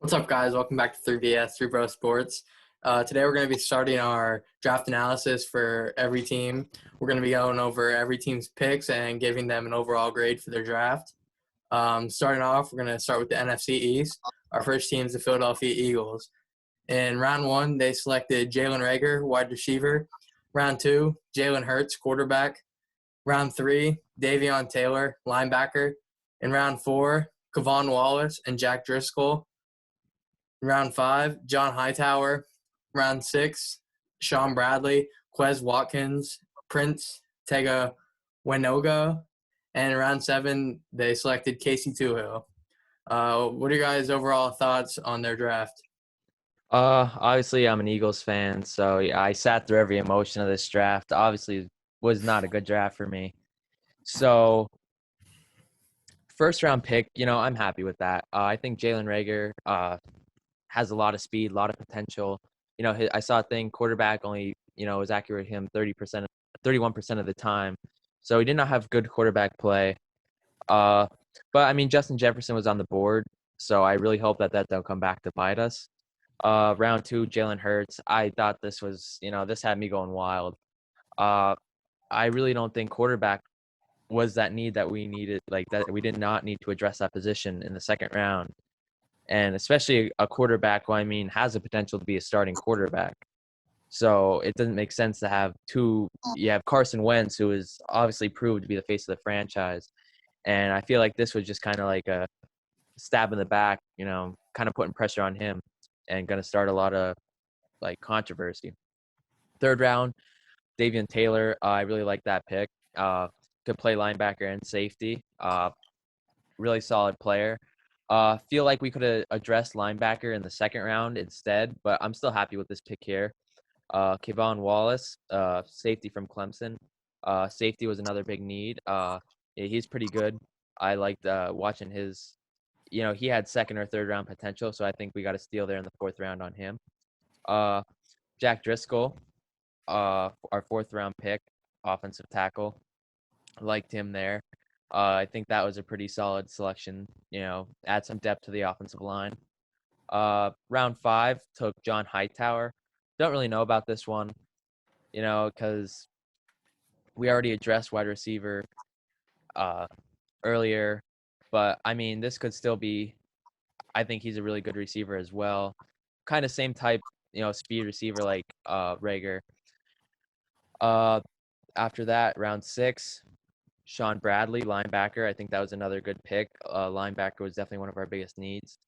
What's up, guys? Welcome back to 3BS, 3 Bro Sports. Today we're going to be starting our draft analysis for every team. We're going to be going over every team's picks and giving them an overall grade for their draft. Starting off, we're going to start with the NFC East. Our first team is the Philadelphia Eagles. In round one, they selected Jalen Reagor, wide receiver. Round two, Jalen Hurts, quarterback. Round three, Davion Taylor, linebacker. In round four, Kevon Wallace and Jack Driscoll. Round five, John Hightower. Round six, Sean Bradley, Quez Watkins, Prince Tega Wenoga. And in round seven, they selected Casey Tuhill. What are your guys' overall thoughts on their draft? Obviously I'm an Eagles fan, so yeah, I sat through every emotion of this draft. Obviously, was not a good draft for me. So first round pick, I'm happy with that. I think Jalen Reagor has a lot of speed, a lot of potential. I saw a thing quarterback only was accurate with him 31% of the time, so he did not have good quarterback play. But I mean Justin Jefferson was on the board, so I really hope that don't come back to bite us. Round two, Jalen Hurts. I thought this was, this had me going wild. Uh, I really don't think quarterback was that need that we needed, like that we did not need to address that position in the second round. And especially a quarterback who, I mean, has the potential to be a starting quarterback. So it doesn't make sense to have two. You have Carson Wentz, who is obviously proved to be the face of the franchise. And I feel like this was just kind of like a stab in the back, kind of putting pressure on him and going to start a lot of like controversy. Third round, Davion Taylor. I really like that pick. Could play linebacker and safety. Really solid player. Feel like we could have addressed linebacker in the second round instead, but I'm still happy with this pick here. Kevon Wallace, safety from Clemson. Safety was another big need. He's pretty good. I liked watching his. He had second or third round potential, so I think we got a steal there in the fourth round on him. Jack Driscoll, our fourth round pick, offensive tackle. Liked him there. I think that was a pretty solid selection. Add some depth to the offensive line. Round five took John Hightower. Don't really know about this one, because we already addressed wide receiver earlier. But I mean, this could still be. I think he's a really good receiver as well. Kind of same type, speed receiver like Reagor. After that, round six, Sean Bradley, linebacker. I think that was another good pick. Linebacker was definitely one of our biggest needs.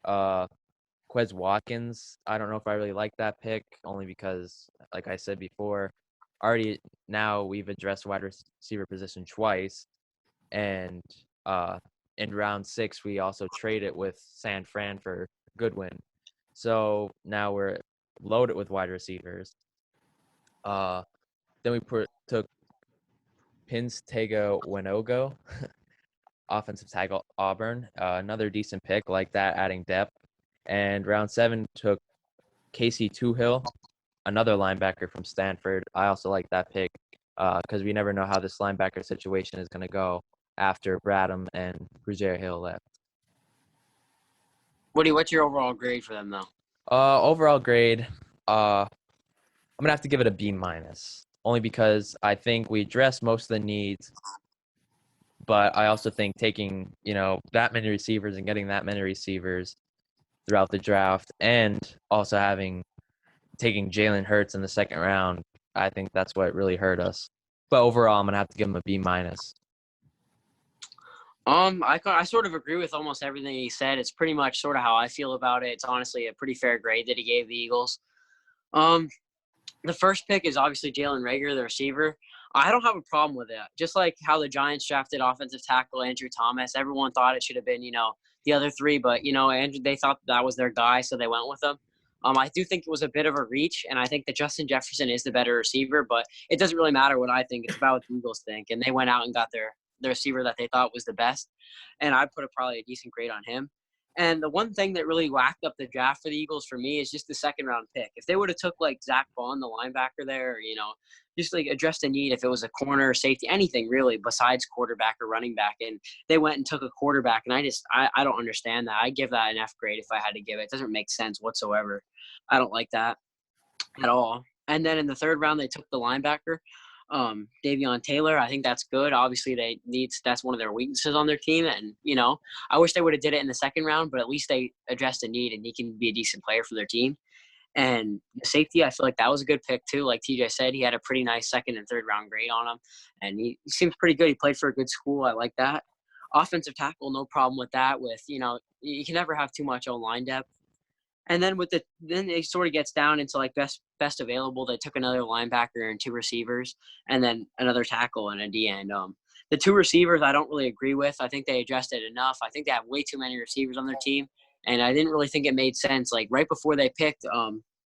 Quez Watkins. I don't know if I really like that pick, only because, like I said before, already now we've addressed wide receiver position twice, and in round six we also traded with San Fran for Goodwin. So now we're loaded with wide receivers. Then we took Pins Tego Winogo, offensive tackle Auburn. Another decent pick like that, adding depth. And round seven took Casey Tuhill, another linebacker from Stanford. I also like that pick because we never know how this linebacker situation is going to go after Bradham and Rozier Hill left. Woody, what's your overall grade for them, though? Overall grade, I'm gonna have to give it a B minus, only because I think we addressed most of the needs, but I also think taking that many receivers and getting that many receivers throughout the draft, and also taking Jalen Hurts in the second round, I think that's what really hurt us. But overall, I'm gonna have to give him a B minus. I sort of agree with almost everything he said. It's pretty much sort of how I feel about it. It's honestly a pretty fair grade that he gave the Eagles. The first pick is obviously Jalen Reagor, the receiver. I don't have a problem with it. Just like how the Giants drafted offensive tackle Andrew Thomas, everyone thought it should have been, the other three, but Andrew, they thought that was their guy, so they went with him. I do think it was a bit of a reach, and I think that Justin Jefferson is the better receiver, but it doesn't really matter what I think. It's about what the Eagles think, and they went out and got the receiver that they thought was the best, and I put probably a decent grade on him. And the one thing that really whacked up the draft for the Eagles for me is just the second round pick. If they would have took like Zach Bond, the linebacker there, or, just like addressed a need if it was a corner, safety, anything really besides quarterback or running back, and they went and took a quarterback, and I don't understand that. I give that an F grade if I had to give it. It doesn't make sense whatsoever. I don't like that at all. And then in the third round, they took the linebacker, Davion Taylor. I think that's good. Obviously, that's one of their weaknesses on their team, and I wish they would have did it in the second round, but at least they addressed a need, and he can be a decent player for their team. And the safety, I feel like that was a good pick too. Like TJ said, he had a pretty nice second and third round grade on him, and he seems pretty good. He played for a good school. I like that. Offensive tackle, no problem with that. With you can never have too much O-line depth. And then then it sort of gets down into like best available. They took another linebacker and two receivers, and then another tackle and a D end. The two receivers I don't really agree with. I think they addressed it enough. I think they have way too many receivers on their team, and I didn't really think it made sense. Like right before they picked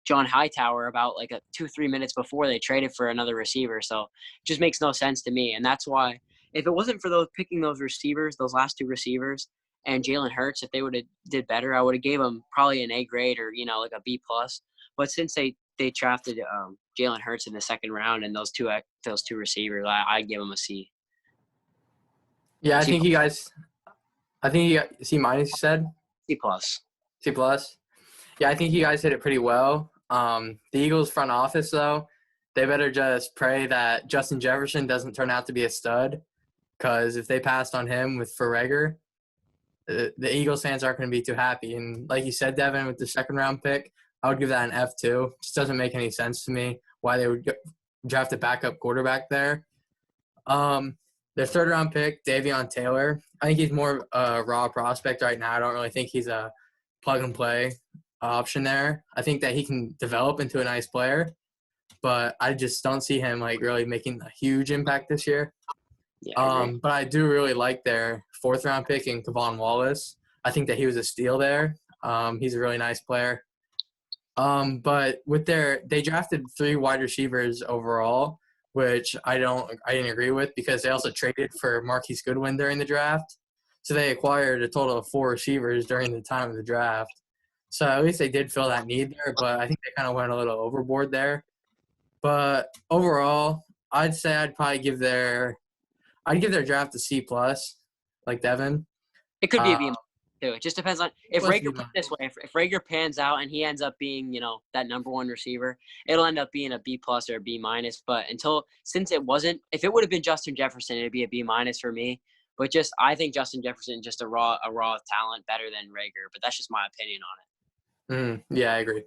John Hightower, about like 2-3 minutes before, they traded for another receiver. So it just makes no sense to me, and that's why if it wasn't for picking those receivers, those last two receivers, and Jalen Hurts, if they would have did better, I would have gave them probably an A grade or like a B plus. But since they drafted Jalen Hurts in the second round and those two receivers, I give them a C. Yeah, I C think you guys. I think you got C minus. You said C plus. C plus. Yeah, I think you guys hit it pretty well. The Eagles front office though, they better just pray that Justin Jefferson doesn't turn out to be a stud, because if they passed on him for Reagor, the Eagles fans aren't going to be too happy. And like you said, Devin, with the second round pick, I would give that an F too. Just doesn't make any sense to me why they would draft a backup quarterback there. Their third round pick, Davion Taylor, I think he's more a raw prospect right now. I don't really think he's a plug and play option there. I think that he can develop into a nice player, but I just don't see him like really making a huge impact this year. Yeah, But I do really like their fourth round pick in Kevon Wallace. I think that he was a steal there. He's a really nice player. But they drafted 3 wide receivers overall, which I didn't agree with, because they also traded for Marquise Goodwin during the draft. So they acquired a total of 4 receivers during the time of the draft. So at least they did fill that need there, but I think they kind of went a little overboard there. But overall, I'd say I'd give their draft a C plus, like Devin. it could be a B too. It just depends on if Plus Reagor B- this way. If Reagor pans out and he ends up being that number one receiver, it'll end up being a B plus or a B minus. But since it wasn't, if it would have been Justin Jefferson, it'd be a B minus for me. But I think Justin Jefferson just a raw talent, better than Reagor. But that's just my opinion on it. Yeah, I agree.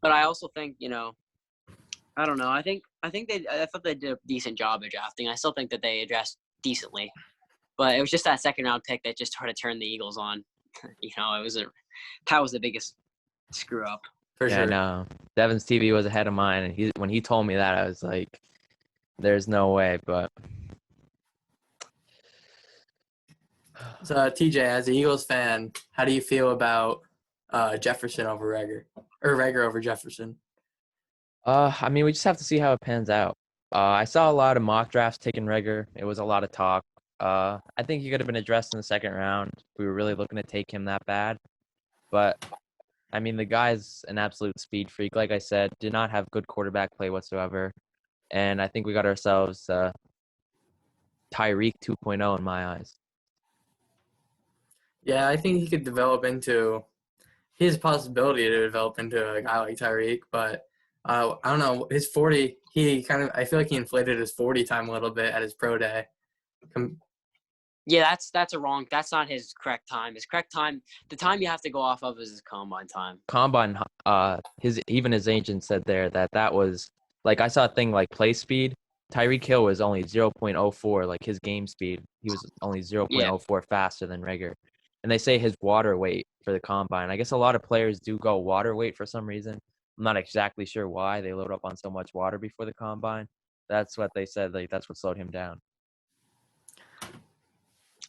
But I also think I don't know. I thought they did a decent job of drafting. I still think that they addressed decently. But it was just that second round pick that just sort of turned the Eagles on. That was the biggest screw up. For sure. No. Devin's TV was ahead of mine, and when he told me that, I was like, "There's no way." But So TJ, as an Eagles fan, how do you feel about Jefferson over Reagor, or Reagor over Jefferson? I mean, we just have to see how it pans out. I saw a lot of mock drafts taking Reagor. It was a lot of talk. I think he could have been addressed in the second round if we were really looking to take him that bad. But, I mean, the guy's an absolute speed freak. Like I said, did not have good quarterback play whatsoever. And I think we got ourselves Tyreek 2.0 in my eyes. Yeah, I think he could develop into – he has a possibility to develop into a guy like Tyreek, but I don't know. His 40 – I feel like he inflated his 40 time a little bit at his pro day. Yeah, that's not his correct time. His correct time, the time you have to go off of is his combine time. Combine, his agent said there that was like, I saw a thing like play speed. Tyreek Hill was only 0.04, like his game speed. He was only 0.04 faster than Reagor. And they say his water weight for the combine. I guess a lot of players do go water weight for some reason. I'm not exactly sure why they load up on so much water before the combine. That's what they said. Like, that's what slowed him down.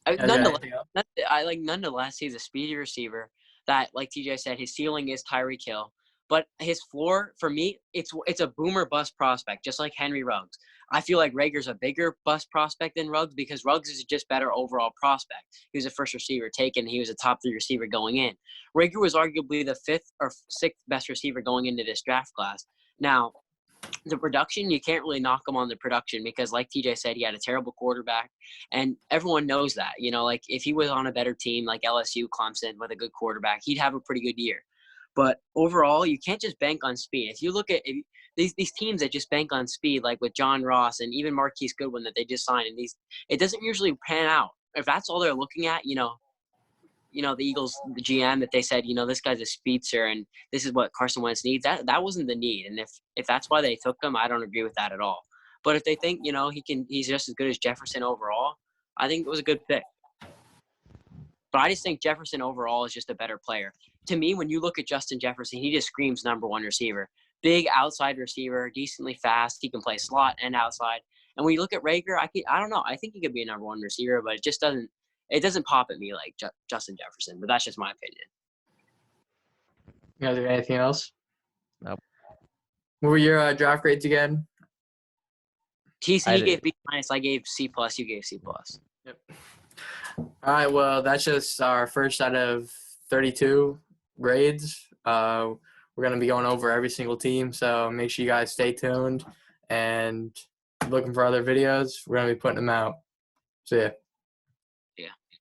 Nonetheless, he's a speedy receiver that, like TJ said, his ceiling is Tyreek Hill. But his floor, for me, it's a boomer bust prospect, just like Henry Ruggs. I feel like Rager's a bigger bust prospect than Ruggs because Ruggs is just better overall prospect. He was a first receiver taken. He was a top 3 receiver going in. Rager was arguably the 5th or 6th best receiver going into this draft class. Now, the production, you can't really knock him on the production because, like TJ said, he had a terrible quarterback, and everyone knows that. You know, like if he was on a better team like LSU, Clemson with a good quarterback, he'd have a pretty good year. But overall, you can't just bank on speed. If you look at these teams that just bank on speed, like with John Ross and even Marquise Goodwin that they just signed, and it doesn't usually pan out. If that's all they're looking at, the Eagles, the GM, that they said, this guy's a speedster and this is what Carson Wentz needs. That wasn't the need. And if that's why they took him, I don't agree with that at all. But if they think, he's just as good as Jefferson overall, I think it was a good pick. But I just think Jefferson overall is just a better player. To me, when you look at Justin Jefferson, he just screams number 1 receiver. Big outside receiver, decently fast. He can play slot and outside. And when you look at Rager, I don't know. I think he could be a number 1 receiver, but it doesn't pop at me like Justin Jefferson. But that's just my opinion. You guys have anything else? Nope. What were your draft grades again? TC gave B-, I gave C+, you gave C+. Yep. All right, well, that's just our first out of 32 grades. We're going to be going over every single team, so make sure you guys stay tuned and looking for other videos. We're going to be putting them out. See ya.